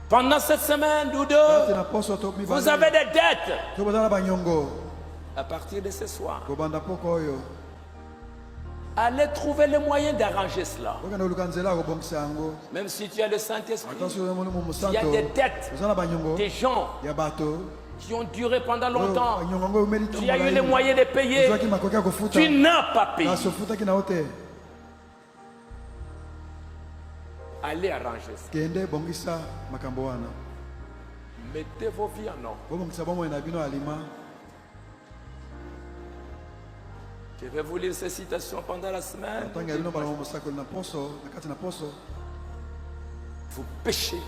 Pendant cette semaine ou deux, vous avez des dettes. À partir de ce soir, allez trouver le moyen d'arranger cela. Même si tu as le Saint-Esprit, il y a des dettes, des gens qui ont duré pendant longtemps. Tu as eu les moyens de payer, tu n'as pas payé. Allez arranger ça. Mettez vos vies en ordre. Je vais vous lire ces citations pendant la semaine. Vous péchez.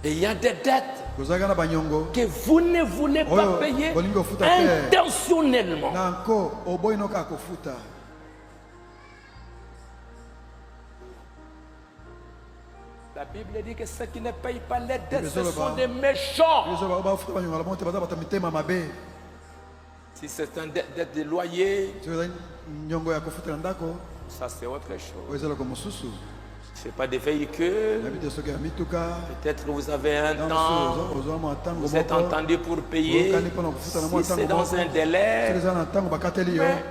Et il y a des dettes que vous ne voulez pas payer intentionnellement. La Bible dit que ceux qui ne payent pas les dettes, ce sont des méchants. Si c'est un dette de loyer, ça c'est autre chose. Ce n'est pas des véhicules. Peut-être que vous avez un temps, vous êtes entendu pour payer. Si c'est dans un délai. Mais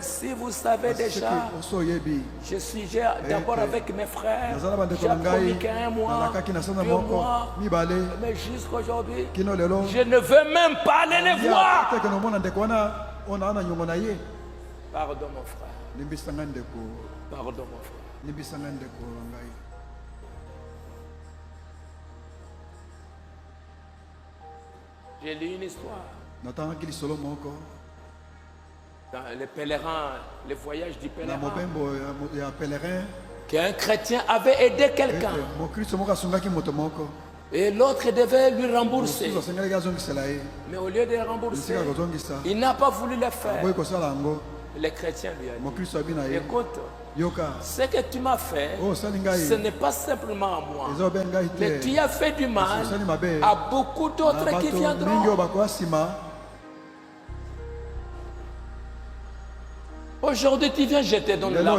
si vous savez déjà, je suis d'abord avec mes frères. J'ai promis qu'un mois, 2 mois, mais jusqu'aujourd'hui, je ne veux même pas aller les voir. Pardon mon frère. Pardon mon frère. J'ai lu une histoire. Dans les pèlerins, les voyages du pèlerin. Qu'un chrétien avait aidé quelqu'un. Et l'autre devait lui rembourser. Mais au lieu de rembourser, il n'a pas voulu le faire. Le chrétien lui a dit, écoute, ce que tu m'as fait, ce n'est pas simplement à moi, mais tu as fait du mal à beaucoup d'autres qui viendront. Aujourd'hui, tu viens jeter dans le lac.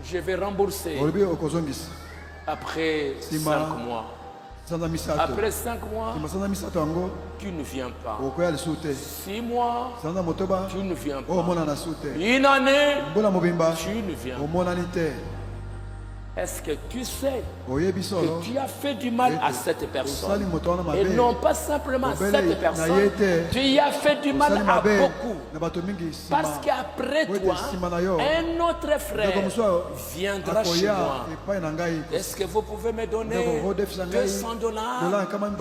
Je vais rembourser après 5 mois. Après 5 mois, tu ne viens pas. 6 mois, tu ne viens pas. 1 année, tu ne viens pas. Est-ce que tu sais que tu as fait du mal à cette personne et non pas simplement à cette personne, tu y as fait du mal à beaucoup. Parce qu'après toi, un autre frère viendra chez moi. Est-ce que vous pouvez me donner $200?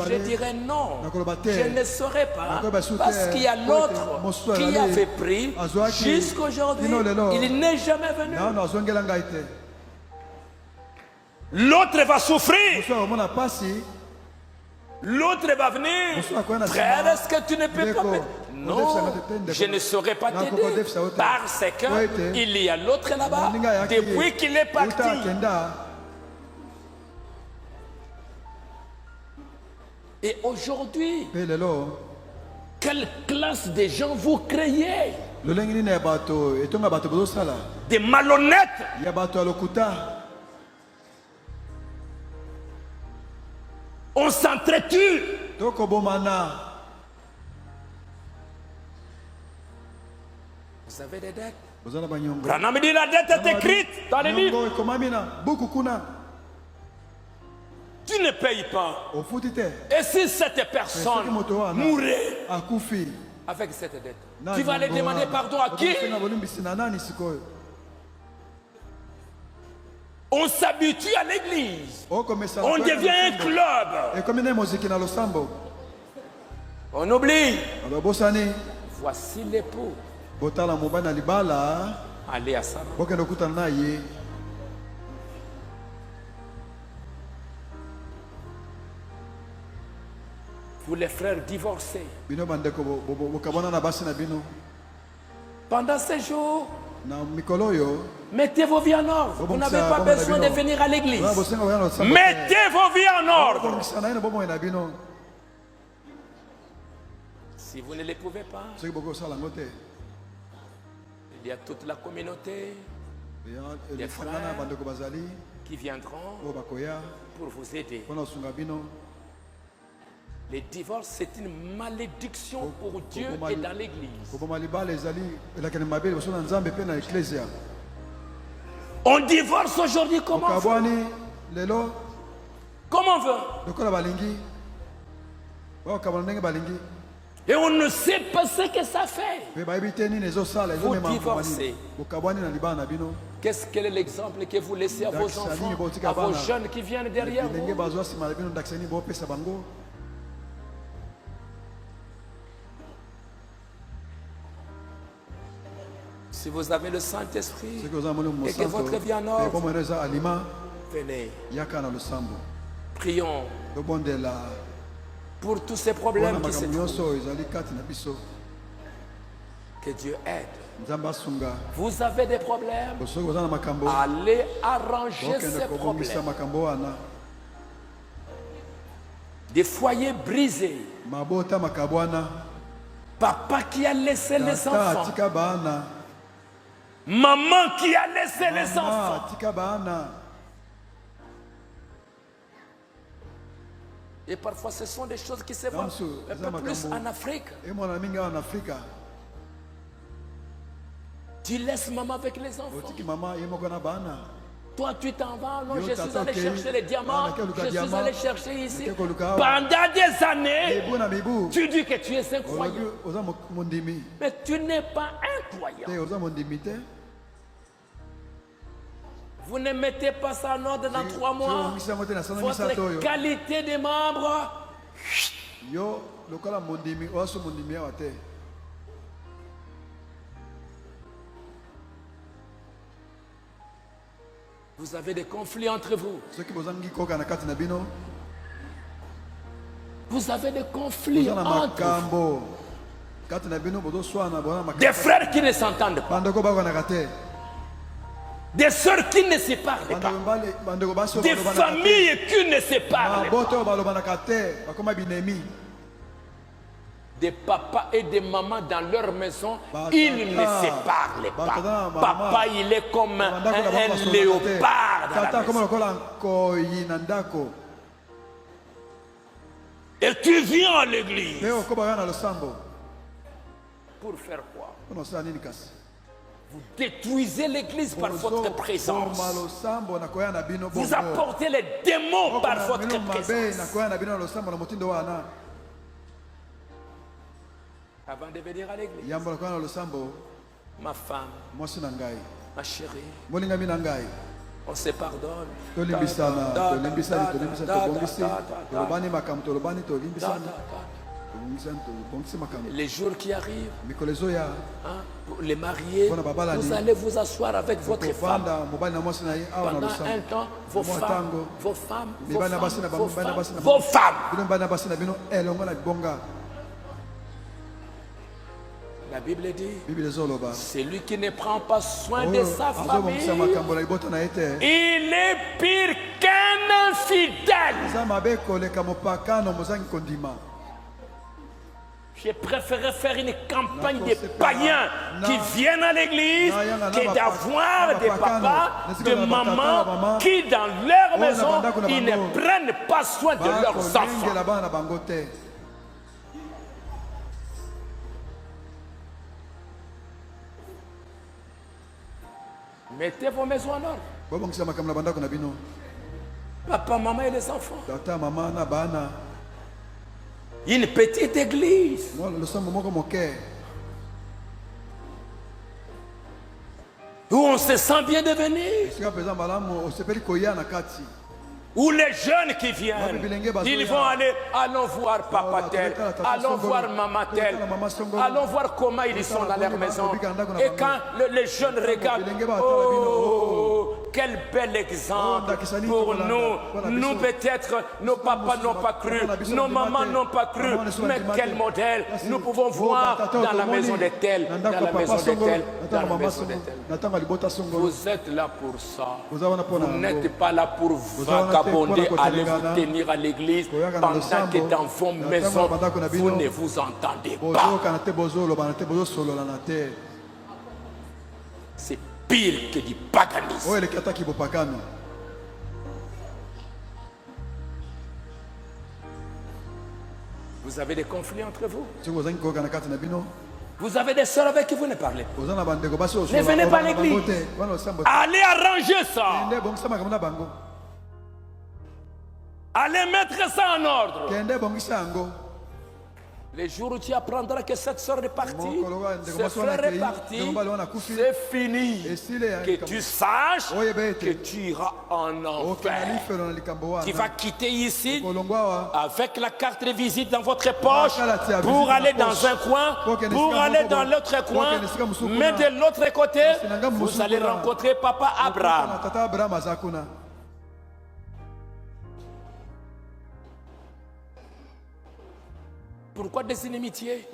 Je dirais non, je ne saurais pas, parce qu'il y a l'autre qui avait pris jusqu'aujourd'hui, il n'est jamais venu. L'autre va souffrir. L'autre va venir. Frère, est-ce que tu ne peux pas payer? Non, je ne saurais pas t'aider. Parce qu'il y a l'autre là-bas, depuis qu'il est parti. Et aujourd'hui, quelle classe de gens vous créez? Des malhonnêtes. On s'entretue. Vous avez des dettes. Branham dit la dette est écrite dans les livres. Tu ne payes pas. Et si cette personne mourait avec cette dette, tu vas aller demander pardon à qui? On s'habitue à l'église. On devient un club. On oublie. Voici l'époux. Allez à ça. Vous les frères divorcés. Pendant ces jours, mettez vos vies en ordre. Vous n'avez pas besoin de venir à l'église. Mettez vos vies en ordre. Si vous ne les pouvez pas, il y a toute la communauté. des frères qui viendront pour vous aider. Les divorces, c'est une malédiction pour Dieu et dans l'église. On divorce aujourd'hui comment on veut. Comme on veut. Et on ne sait pas ce que ça fait. Vous divorcez. Quel est l'exemple que vous laissez à vos enfants, à vos jeunes qui viennent derrière vous? Si vous avez le Saint-Esprit et que votre vie en ordre, venez. Prions pour tous ces problèmes qui se trouvent. Que Dieu aide. Vous avez des problèmes, allez arranger ces problèmes. Des foyers brisés. Papa qui a laissé les enfants. Maman qui a laissé les enfants. Et parfois ce sont des choses qui se voient un peu plus en Afrique. Tu laisses maman avec les enfants. Toi tu t'en vas, non, je suis allé chercher les diamants, je suis allé chercher ici. Pendant des années, tu dis que tu es incroyable. Mais tu n'es pas incroyable. Vous ne mettez pas ça en ordre dans 3 mois. Votre qualité de membre. Vous avez des conflits entre vous. Vous avez des conflits entre vous. Des frères qui ne s'entendent pas. Des sœurs qui ne se parlent pas. Des familles qui ne se parlent pas. Des papas et des mamans dans leur maison, ils ne se parlent pas. Papa, il est comme un léopard dans la maison. Et tu viens à l'église. Pour faire quoi? Vous détruisez l'église par votre présence. Vous apportez les démons par votre présence. Avant de venir à l'église, ma femme, ma chérie, on se pardonne. Les jours qui arrivent, les mariés, vous allez vous asseoir avec votre femme. Pendant un temps, vos femmes. La Bible dit, celui qui ne prend pas soin de sa famille, il est pire qu'un infidèle. J'ai préféré faire une campagne de païens qui viennent à l'église que d'avoir des papas, de mamans qui dans leur maison, ils ne prennent pas soin de leurs enfants. Mettez vos maisons en ordre. Papa, maman et les enfants. Une petite église. Où on se sent bien de venir. Où les jeunes qui viennent, ils vont aller, allons voir papa tel, allons voir maman tel, allons voir comment ils sont dans leur maison. Et quand les jeunes regardent, oh, quel bel exemple pour nous. Nous peut-être, nos papas n'ont pas cru, nos mamans n'ont pas cru, mais quel modèle nous pouvons voir dans la maison de tel, dans la maison de tel, dans la maison de tel. Vous êtes là pour ça. Vous n'êtes pas là pour vagabonder, aller vous tenir à l'église pendant que dans vos maisons, vous ne vous entendez pas. C'est pire que du paganisme. Vous avez des conflits entre vous. Vous avez des sœurs avec qui vous ne parlez pas. Ne venez pas à l'église. Allez arranger ça. Allez mettre ça en ordre. Les jours où tu apprendras que cette soeur est partie, ce frère est parti, c'est fini. Que tu saches que tu iras en enfer. Tu vas quitter ici avec la carte de visite dans votre poche pour aller dans un coin, pour aller dans l'autre coin. Mais de l'autre côté, vous allez rencontrer Papa Abraham. Pourquoi des inimitiés?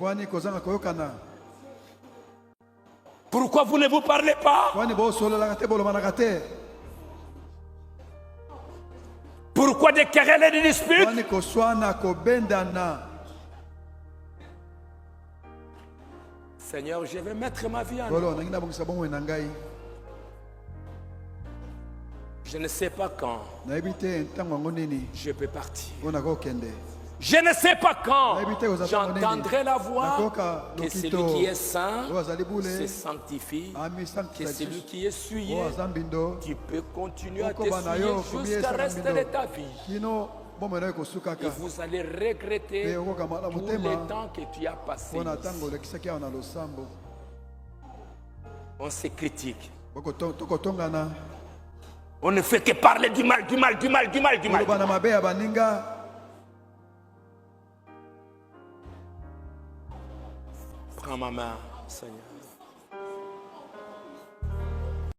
Pourquoi vous ne vous parlez pas? Pourquoi des querelles et des disputes? Seigneur, je vais mettre ma vie en ordre. Je ne sais pas quand je peux partir. Je ne sais pas quand j'entendrai la voix que celui qui est saint se sanctifie, que celui qui est souillé, tu peux continuer à t'essuyer jusqu'à rester de ta vie. Et vous allez regretter tout le temps que tu as passé ici. On se critique. On ne fait que parler du mal, du mal, du mal, du mal, du mal. Prends ma main, Seigneur.